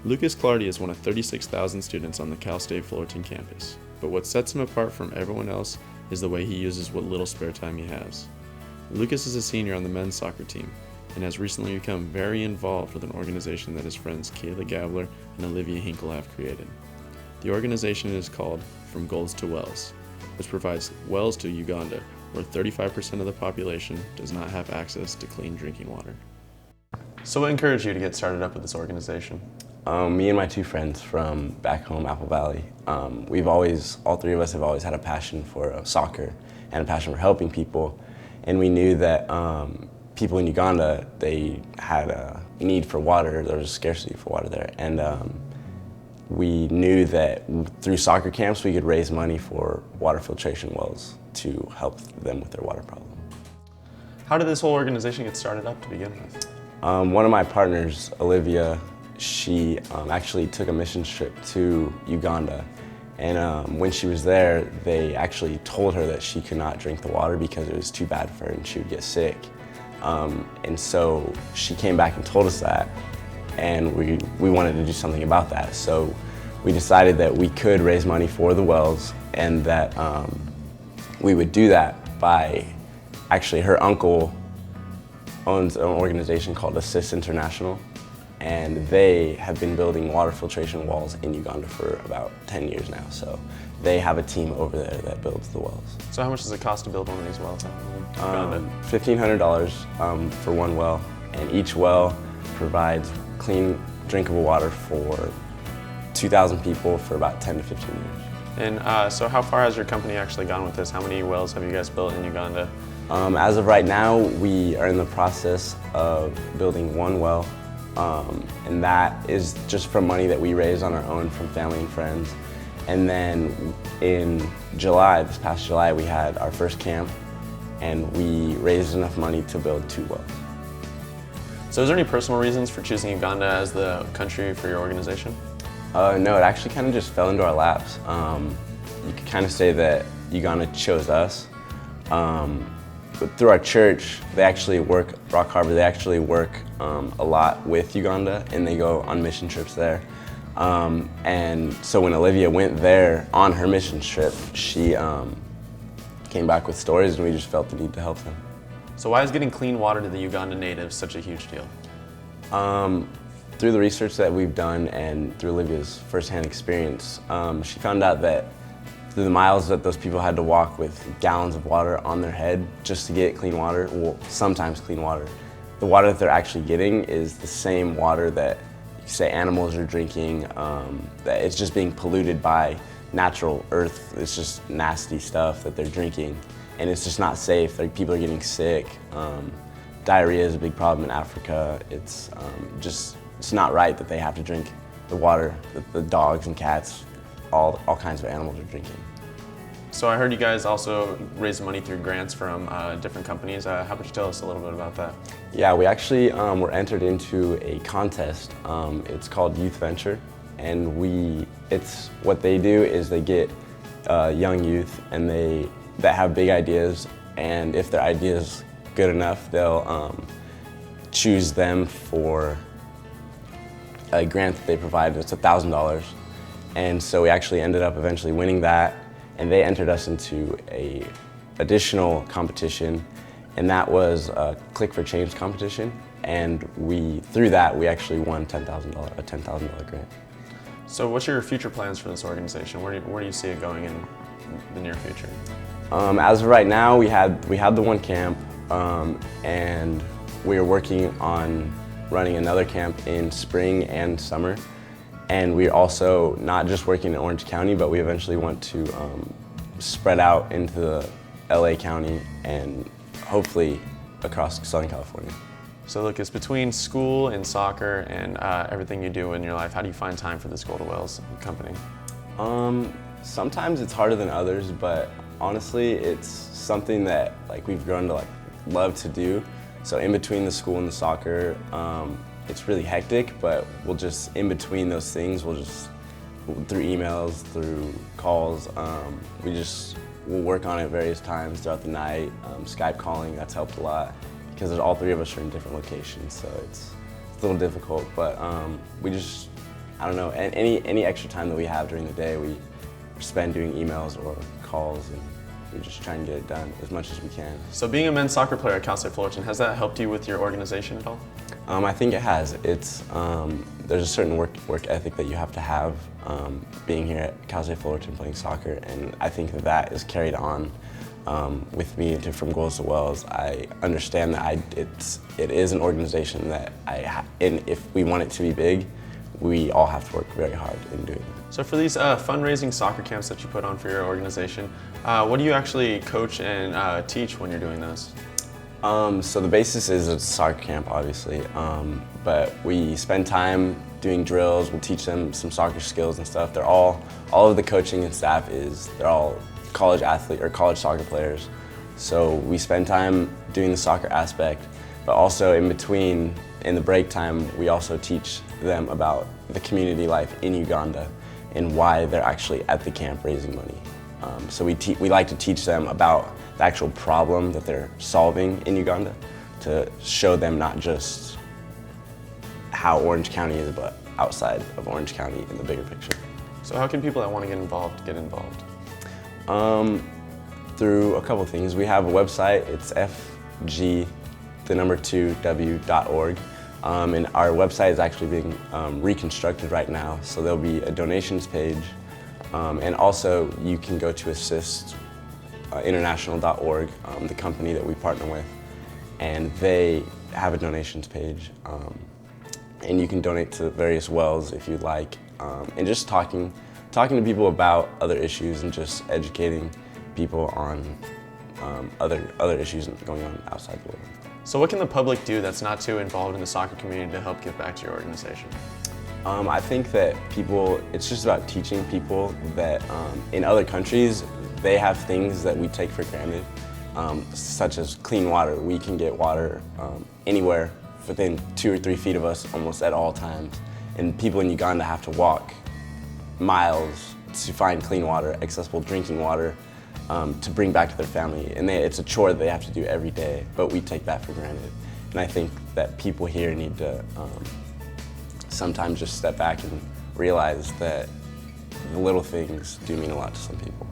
Lucas Clardy is one of 36,000 students on the Cal State Fullerton campus, but what sets him apart from everyone else is the way he uses what little spare time he has. Lucas is a senior on the men's soccer team and has recently become very involved with an organization that his friends Kayla Gabler and Olivia Hinkle have created. The organization is called From Goals to Wells, which provides wells to Uganda, where 35% of the population does not have access to clean drinking water. So what encouraged you to get started up with this organization? Me and my two friends from back home, Apple Valley, all three of us have always had a passion for soccer and a passion for helping people. And we knew that people in Uganda, they had a need for water. There was a scarcity for water there. And we knew that through soccer camps, we could raise money for water filtration wells to help them with their water problem. How did this whole organization get started up to begin with? One of my partners, Olivia, she actually took a mission trip to Uganda. And when she was there, they actually told her that she could not drink the water because it was too bad for her and she would get sick. And so she came back and told us that, and we wanted to do something about that. So we decided that we could raise money for the wells, and that we would do that by, actually her uncle owns an organization called Assist International, and they have been building water filtration wells in Uganda for about 10 years now. So they have a team over there that builds the wells. So how much does it cost to build one of these wells in Uganda? $1,500 for one well, and each well provides clean, drinkable water for 2,000 people for about 10 to 15 years. And so how far has your company actually gone with this? How many wells have you guys built in Uganda? As of right now, we are in the process of building one well, and that is just from money that we raised on our own from family and friends. And then in July, this past July, we had our first camp, and we raised enough money to build 2 wells. So is there any personal reasons for choosing Uganda as the country for your organization? No, it actually kind of just fell into our laps. You could kind of say that Uganda chose us. But through our church, they actually work, Rock Harbor, they actually work a lot with Uganda, and they go on mission trips there. And so when Olivia went there on her mission trip, she came back with stories, and we just felt the need to help them. So why is getting clean water to the Ugandan natives such a huge deal? Through the research that we've done and through Olivia's firsthand experience, she found out that through the miles that those people had to walk with gallons of water on their head just to get clean water, well, sometimes clean water, the water that they're actually getting is the same water that, say, animals are drinking, that it's just being polluted by natural earth. It's just nasty stuff that they're drinking, and it's just not safe. Like, people are getting sick. Diarrhea is a big problem in Africa. It's not right that they have to drink the water that the dogs and cats, all kinds of animals are drinking. So I heard you guys also raise money through grants from different companies. How about you tell us a little bit about that? Yeah, we actually were entered into a contest. It's called Youth Venture, and it's what they do is they get young youth and that have big ideas, and if their idea is good enough, they'll choose them for a grant that they provide. It's $1,000, and so we actually ended up eventually winning that, and they entered us into a additional competition, and that was a Click for Change competition, and through that we actually won a $10,000 grant. So what's your future plans for this organization? Where do you see it going in the near future? As of right now, we had the one camp, and we are working on running another camp in spring and summer. And we're also not just working in Orange County, but we eventually want to spread out into the LA County and hopefully across Southern California. So Lucas, between school and soccer and everything you do in your life, how do you find time for this Go to Wells company? Sometimes it's harder than others, but honestly, it's something that we've grown to love to do. So in between the school and the soccer, it's really hectic, but we'll just, in between those things, through emails, through calls, we'll work on it various times throughout the night. Skype calling, that's helped a lot, because all 3 of us are in different locations, so it's a little difficult, but we just I don't know, any extra time that we have during the day, we spend doing emails or calls, and we just try and get it done as much as we can. So being a men's soccer player at Cal State Fullerton, has that helped you with your organization at all? I think it has. It's there's a certain work ethic that you have to have being here at Cal State Fullerton playing soccer, and I think that is carried on with me from goals to wells. I understand that it is an organization that and if we want it to be big, we all have to work very hard in doing that. So for these fundraising soccer camps that you put on for your organization, what do you actually coach and teach when you're doing those? So the basis is a soccer camp, obviously, but we spend time doing drills. We'll teach them some soccer skills and stuff. All of the coaching and staff they're all college athlete or college soccer players. So we spend time doing the soccer aspect, but also in between, in the break time, we also teach them about the community life in Uganda and why they're actually at the camp raising money. So we like to teach them about the actual problem that they're solving in Uganda, to show them not just how Orange County is, but outside of Orange County in the bigger picture. So how can people that want to get involved get involved? Through a couple things. We have a website, it's fg2w.org. And our website is actually being reconstructed right now, so there'll be a donations page. And also you can go to assistinternational.org, the company that we partner with, and they have a donations page. And you can donate to various wells if you'd like. And just talking to people about other issues and just educating people on other issues going on outside the world. So what can the public do that's not too involved in the soccer community to help give back to your organization? I think that it's just about teaching people that in other countries, they have things that we take for granted, such as clean water. We can get water anywhere within 2 or 3 feet of us almost at all times. And people in Uganda have to walk miles to find clean water, accessible drinking water, to bring back to their family. And it's a chore that they have to do every day, but we take that for granted. And I think that people here need to sometimes just step back and realize that the little things do mean a lot to some people.